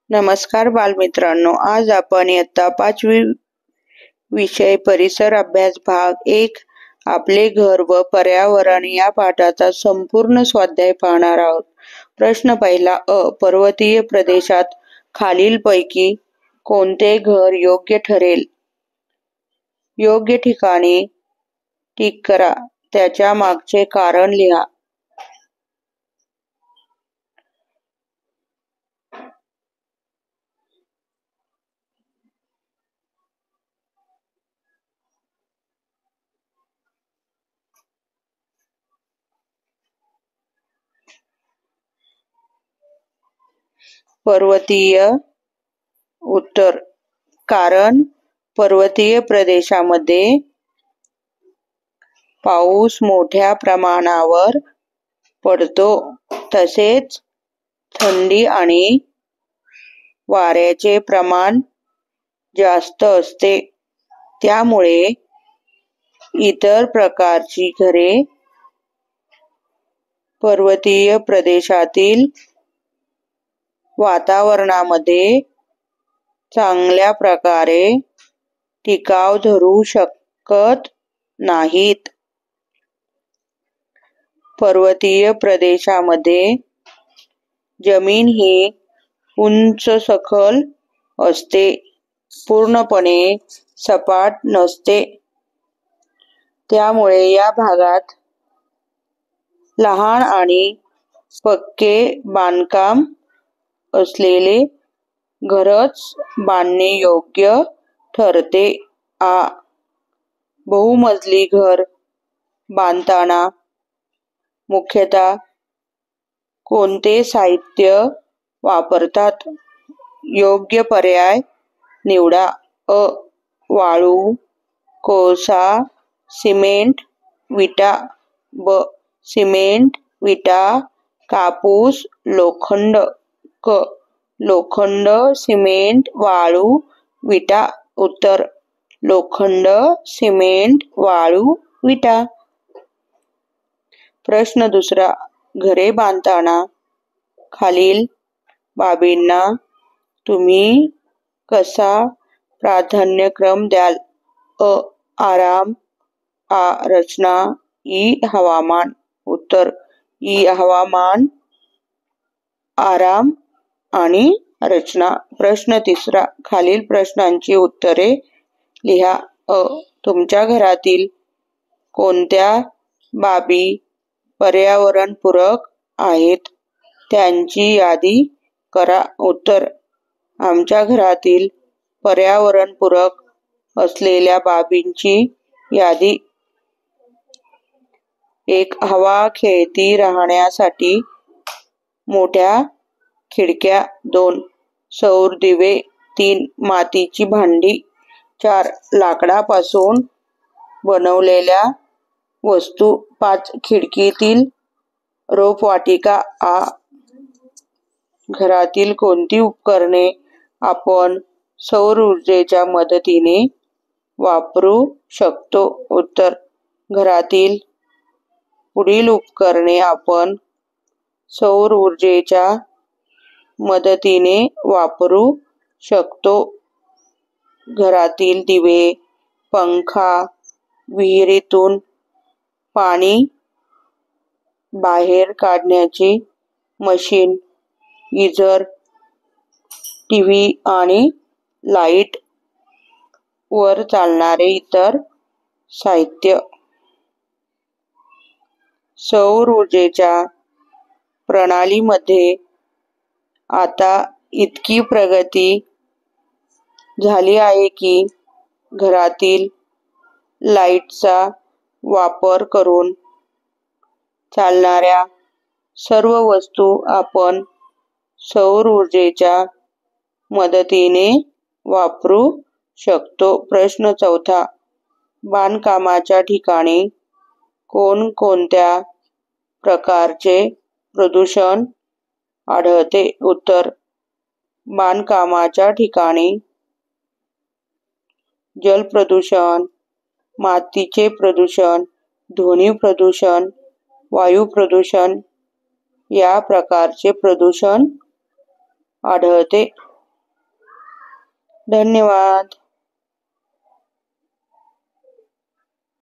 नमस्कार बालमित्रांनो, आज आपण इयत्ता 5वी विषय परिसर अभ्यास भाग 1 आपले घर व पर्यावरण या पाठाचा संपूर्ण स्वाध्याय पाहणार आहोत. प्रश्न पहिला पर्वतीय प्रदेशात खालीलपैकी कोणते घर योग्य ठरेल? योग्य ठिकाणी टिक करा. त्याच्या मागचे कारण लिहा. पर्वतीय. उत्तर. कारण पर्वतीय प्रदेशामध्ये पाऊस मोठ्या प्रमाणावर पडतो, तसेच थंडी आणि वाऱ्याचे प्रमाण जास्त असते. त्यामुळे इतर प्रकारची घरे पर्वतीय प्रदेशातील वातावरणामध्ये चांगल्या प्रकारे टिकाव धरू शकत नाहीत. पर्वतीय प्रदेशामध्ये जमीन ही उंच सखल असते, पूर्णपणे सपाट नसते. त्यामुळे या भागात लहान आणि पक्के बांधकाम असलेले घरच बांधणे योग्य ठरते. बहुमजली घर बांधताना मुख्यतः कोणते साहित्य वापरतात? योग्य पर्याय निवडा. वाळू, कोळसा, सिमेंट, विटा. सिमेंट, विटा, कापूस, लोखंड. लोखंड, सिमेंट, वाळू, विटा. उत्तर. लोखंड, सिमेंट, वाळू, विटा. प्रश्न दुसरा. घरे बांधताना खालील बाबींना तुम्ही कसा प्राधान्यक्रम द्याल? आराम, रचना, हवामान. उत्तर. हवामान, आराम आणि रचना. प्रश्न तिसरा. खालील प्रश्नांची उत्तरे लिहा. तुमच्या घरातील कोणत्या बाबी पर्यावरणपूरक आहेत? त्यांची यादी करा. उत्तर. आमच्या घरातील पर्यावरणपूरक असलेल्या बाबींची यादी. 1. हवा खेळती राहण्यासाठी मोठ्या खिडक्या. 2. सौर दिवे. 3. मातीची भांडी. 4. लाकडापासून बनवलेल्या वस्तू. 5. खिडकीतील रोपवाटिका. घरातील कोणती उपकरणे आपण सौर ऊर्जेच्या मदतीने वापरू शकतो? उत्तर. घरातील पुढील उपकरणे आपण सौर ऊर्जेच्या मदतीने वापरू शकतो. घरातील दिवे, पंखा, विहिरीतून पाणी बाहेर काढण्याची मशीन, गिझर, टीव्ही आणि लाईट वर चालणारे इतर साहित्य. सौर ऊर्जेच्या प्रणालीमध्ये आता इतकी प्रगती झाली आहे की घरातील लाईटचा वापर करून चालणाऱ्या सर्व वस्तू आपण सौर ऊर्जेच्या मदतीने वापरू शकतो. प्रश्न चौथा. बांधकामाच्या ठिकाणी कोणकोणत्या प्रकारचे प्रदूषण आढळते? उत्तर. बांधकामाच्या ठिकाणी जल प्रदूषण, मातीचे प्रदूषण, ध्वनी प्रदूषण, वायू प्रदूषण या प्रकारचे प्रदूषण आढळते. धन्यवाद.